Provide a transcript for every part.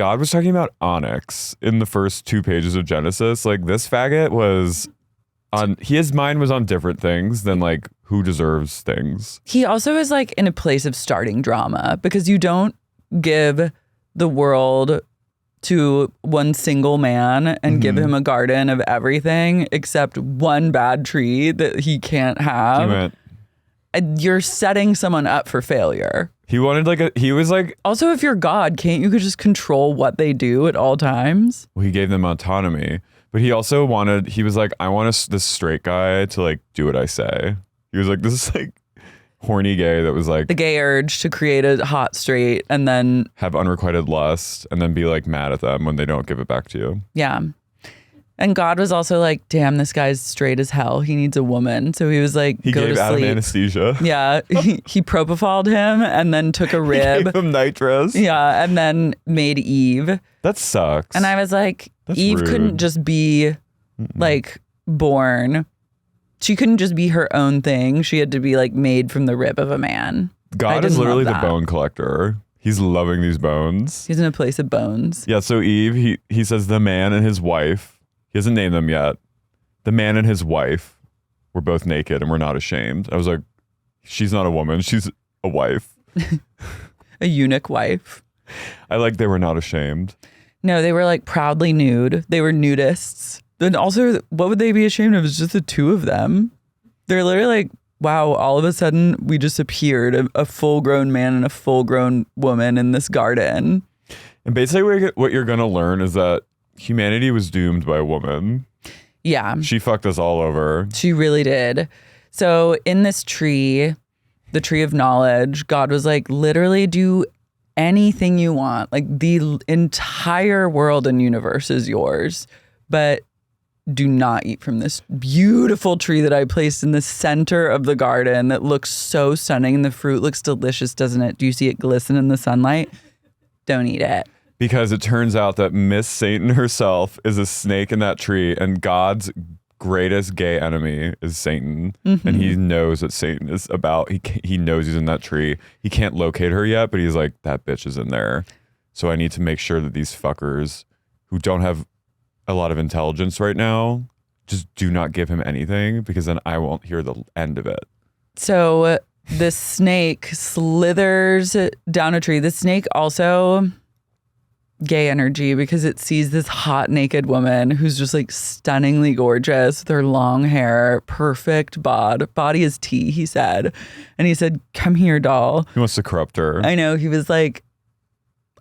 God was talking about onyx in the first 2 pages of Genesis. Like, this faggot was his mind was on different things than like who deserves things. He also is like in a place of starting drama because you don't give the world to one single man and give him a garden of everything except one bad tree that he can't have. You're setting someone up for failure. He was like, also, if you're God, can't you just control what they do at all times? Well, he gave them autonomy, but he also he was like, I want this straight guy to like do what I say. He was like, this is like horny gay that was like the gay urge to create a hot straight and then have unrequited lust and then be like mad at them when they don't give it back to you. Yeah. And God was also like, damn, this guy's straight as hell. He needs a woman. So he was like, he go gave to Adam sleep. anesthesia. Yeah. He propofoled him and then took a rib. He gave him nitrous. Yeah. And then made Eve. That sucks. And I was like, That's Eve rude. couldn't just be like born. She couldn't just be her own thing. She had to be like made from the rib of a man. God is literally the bone collector. He's loving these bones. He's in a place of bones. Yeah. So Eve, he says the man and his wife. He hasn't named them yet. The man and his wife were both naked and were not ashamed. I was like, she's not a woman. She's a wife. A eunuch wife. I like they were not ashamed. No, they were like proudly nude. They were nudists. And also, what would they be ashamed of? It's just the two of them. They're literally like, wow, all of a sudden we just appeared a full-grown man and a full-grown woman in this garden. And basically what you're going to learn is that humanity was doomed by a woman. Yeah. She fucked us all over. She really did. So in this tree, the tree of knowledge, God was like, literally do anything you want. Like the entire world and universe is yours, but do not eat from this beautiful tree that I placed in the center of the garden that looks so stunning and the fruit looks delicious, doesn't it? Do you see it glisten in the sunlight? Don't eat it. Because it turns out that Miss Satan herself is a snake in that tree, and God's greatest gay enemy is Satan. And he knows what Satan is about. He knows he's in that tree. He can't locate her yet, but he's like, that bitch is in there. So I need to make sure that these fuckers who don't have a lot of intelligence right now, just do not give him anything, because then I won't hear the end of it. So the snake slithers down a tree. The snake also gay energy because it sees this hot naked woman who's just like stunningly gorgeous with her long hair, perfect body is tea, he said. And he said, come here, doll. He wants to corrupt her. I know. He was like,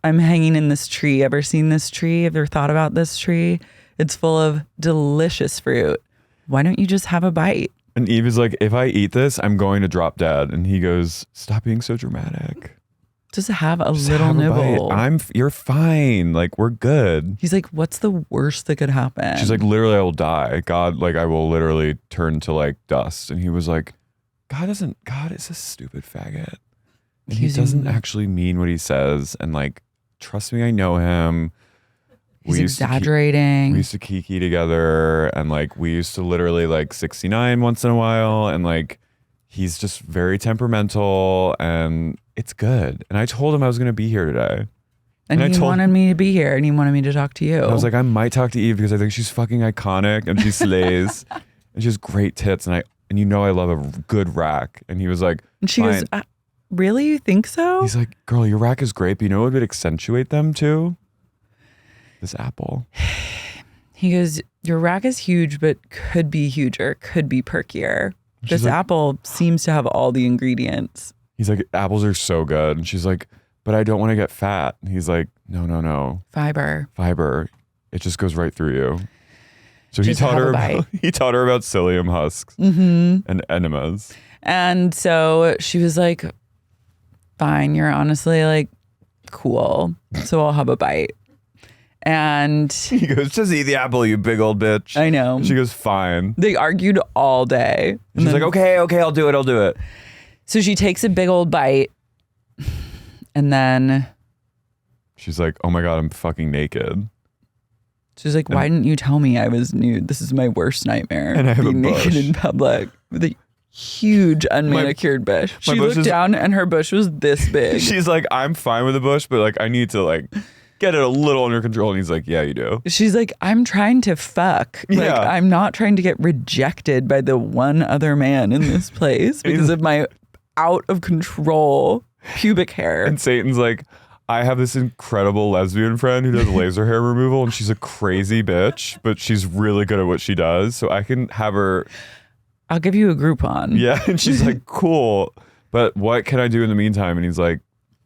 I'm hanging in this tree. Ever seen this tree? Ever thought about this tree? It's full of delicious fruit. Why don't you just have a bite? And Eve is like, if I eat this, I'm going to drop dead. And he goes, stop being so dramatic. Just have a little nibble. You're fine. Like, we're good. He's like, what's the worst that could happen? She's like, literally, I will die. God, like, I will literally turn to like dust. And he was like, God is a stupid faggot. And he doesn't actually mean what he says. And like, trust me, I know him. He's exaggerating. We used to kiki together. And like, we used to literally like 69 once in a while. And like, he's just very temperamental and it's good. And I told him I was going to be here today. And he wanted me to be here and he wanted me to talk to you. I was like, I might talk to Eve because I think she's fucking iconic and she slays and she has great tits. And you know, I love a good rack. And he was like, and she goes, really? You think so? He's like, girl, your rack is great, but you know what would accentuate them too? This apple. He goes, your rack is huge, but could be huger, could be perkier. This like, apple seems to have all the ingredients. He's like, apples are so good. And she's like, but I don't want to get fat. And he's like, no. Fiber. It just goes right through you. So he taught her about psyllium husks and enemas. And so she was like, fine, you're honestly like cool. So I'll have a bite. And he goes, just eat the apple, you big old bitch. I know. And she goes, fine. They argued all day. And she's like, okay, I'll do it. So she takes a big old bite. And then she's like, oh my God, I'm fucking naked. She's like, why didn't you tell me I was nude? This is my worst nightmare. And I have being a bush. naked in public with a huge unmanicured bush. She looked down and her bush was this big. She's like, I'm fine with the bush, but like I need to like get it a little under control. And he's like, yeah, you do. She's like, I'm trying to fuck. Like, Yeah. I'm not trying to get rejected by the one other man in this place because of my out of control pubic hair. And Satan's like, I have this incredible lesbian friend who does laser hair removal, and she's a crazy bitch, but she's really good at what she does. So I can have her. I'll give you a Groupon. Yeah. And she's like, cool. But what can I do in the meantime? And he's like,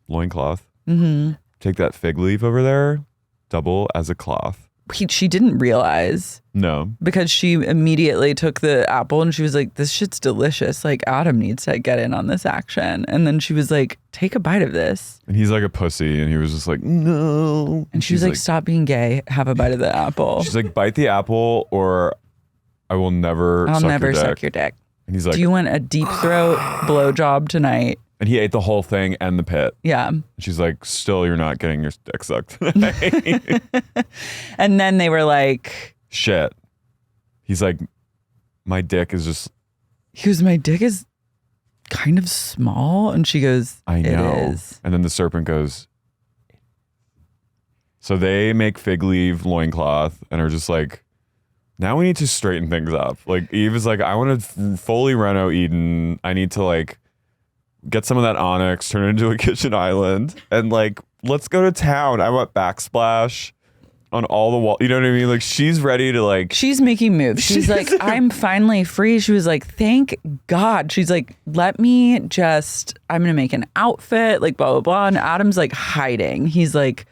loincloth. Mm-hmm. Take that fig leaf over there, double as a cloth. She didn't realize. No. Because she immediately took the apple and she was like, this shit's delicious. Like, Adam needs to get in on this action. And then she was like, take a bite of this. And he's like a pussy. And he was just like, no. And she was like, stop being gay. Have a bite of the apple. She's like, bite the apple or I will never I'll suck never your dick. suck your dick. And he's like, do you want a deep throat blowjob tonight? and he ate the whole thing and the pit. Yeah. And she's like, still, you're not getting your dick sucked tonight. And then they were like, shit. He's like, my dick is just. He goes, my dick is kind of small. And she goes, I know. It is. And then the serpent goes. So they make fig leaf loincloth and are just like, now we need to straighten things up. Like Eve is like, I want to fully reno Eden. I need to like get some of that onyx, turn it into a kitchen island, and like, let's go to town. I want backsplash on all the wall. You know what I mean? Like she's ready to like. She's making moves. She's like, I'm finally free. She was like, thank God. She's like, let me just, I'm going to make an outfit, like blah, blah, blah. And Adam's like hiding. He's like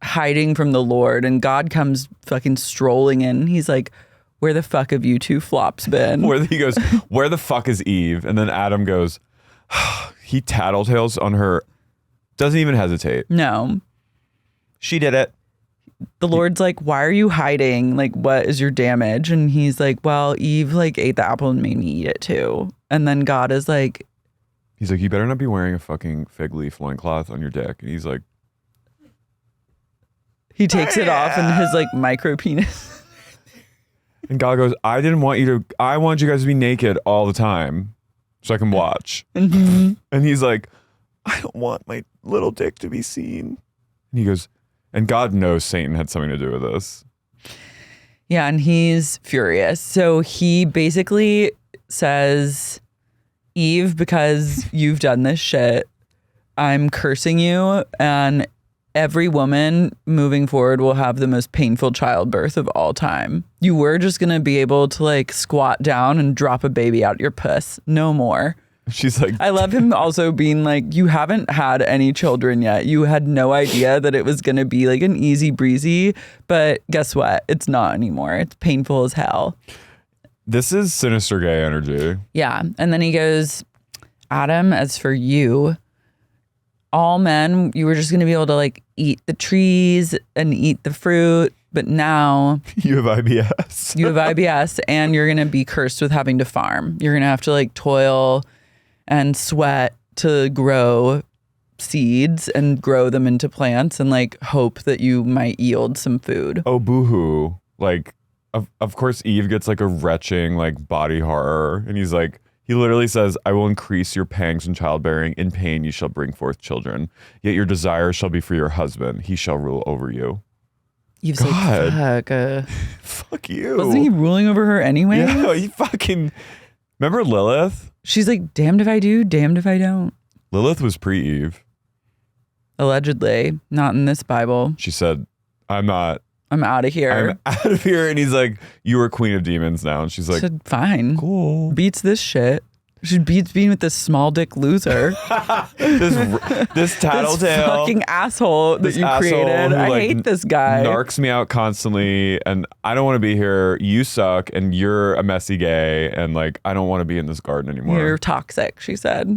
hiding from the Lord. And God comes fucking strolling in. He's like, where the fuck have you two flops been? He goes, where the fuck is Eve? And then Adam goes, he tattletales on her. Doesn't even hesitate. No. She did it. The Lord's like, why are you hiding? Like, what is your damage? And he's like, well, Eve like ate the apple and made me eat it too. And then God is like, he's like, you better not be wearing a fucking fig leaf loincloth on your dick. And he's like, he takes it off and his like micro penis. and God goes, I want you guys to be naked all the time so I can watch. Mm-hmm. And he's like, I don't want my little dick to be seen. And he goes, and God knows Satan had something to do with this. Yeah, and he's furious. So he basically says, Eve, because you've done this shit, I'm cursing you, and every woman moving forward will have the most painful childbirth of all time. You were just going to be able to like squat down and drop a baby out your puss. No more. She's like, I love him also being like, you haven't had any children yet. You had no idea that it was going to be like an easy breezy, but guess what? It's not anymore. It's painful as hell. this is sinister gay energy. Yeah. And then he goes, Adam, as for you, all men, you were just going to be able to like eat the trees and eat the fruit. But now You have IBS. you have IBS and you're going to be cursed with having to farm. You're going to have to like toil and sweat to grow seeds and grow them into plants and like hope that you might yield some food. Oh, boohoo. Like, of course, Eve gets like a retching like body horror. And he's like, he literally says, I will increase your pangs in childbearing. In pain, you shall bring forth children. Yet your desire shall be for your husband. He shall rule over you. Eve's God. like, fuck. Fuck you. Wasn't he ruling over her anyway? Yeah, he fucking... Remember Lilith? She's like, damned if I do, damned if I don't. Lilith was pre-Eve. Allegedly. Not in this Bible. She said, I'm out of here. I'm out of here. And he's like, you are queen of demons now. And she's like, Said, fine. cool. Beats this shit. She beats being with this small dick loser. this tattletale. This fucking asshole that you created. Who, I like, hate this guy. Narcs me out constantly. And I don't want to be here. You suck. And you're a messy gay. And like, I don't want to be in this garden anymore. You're toxic, she said.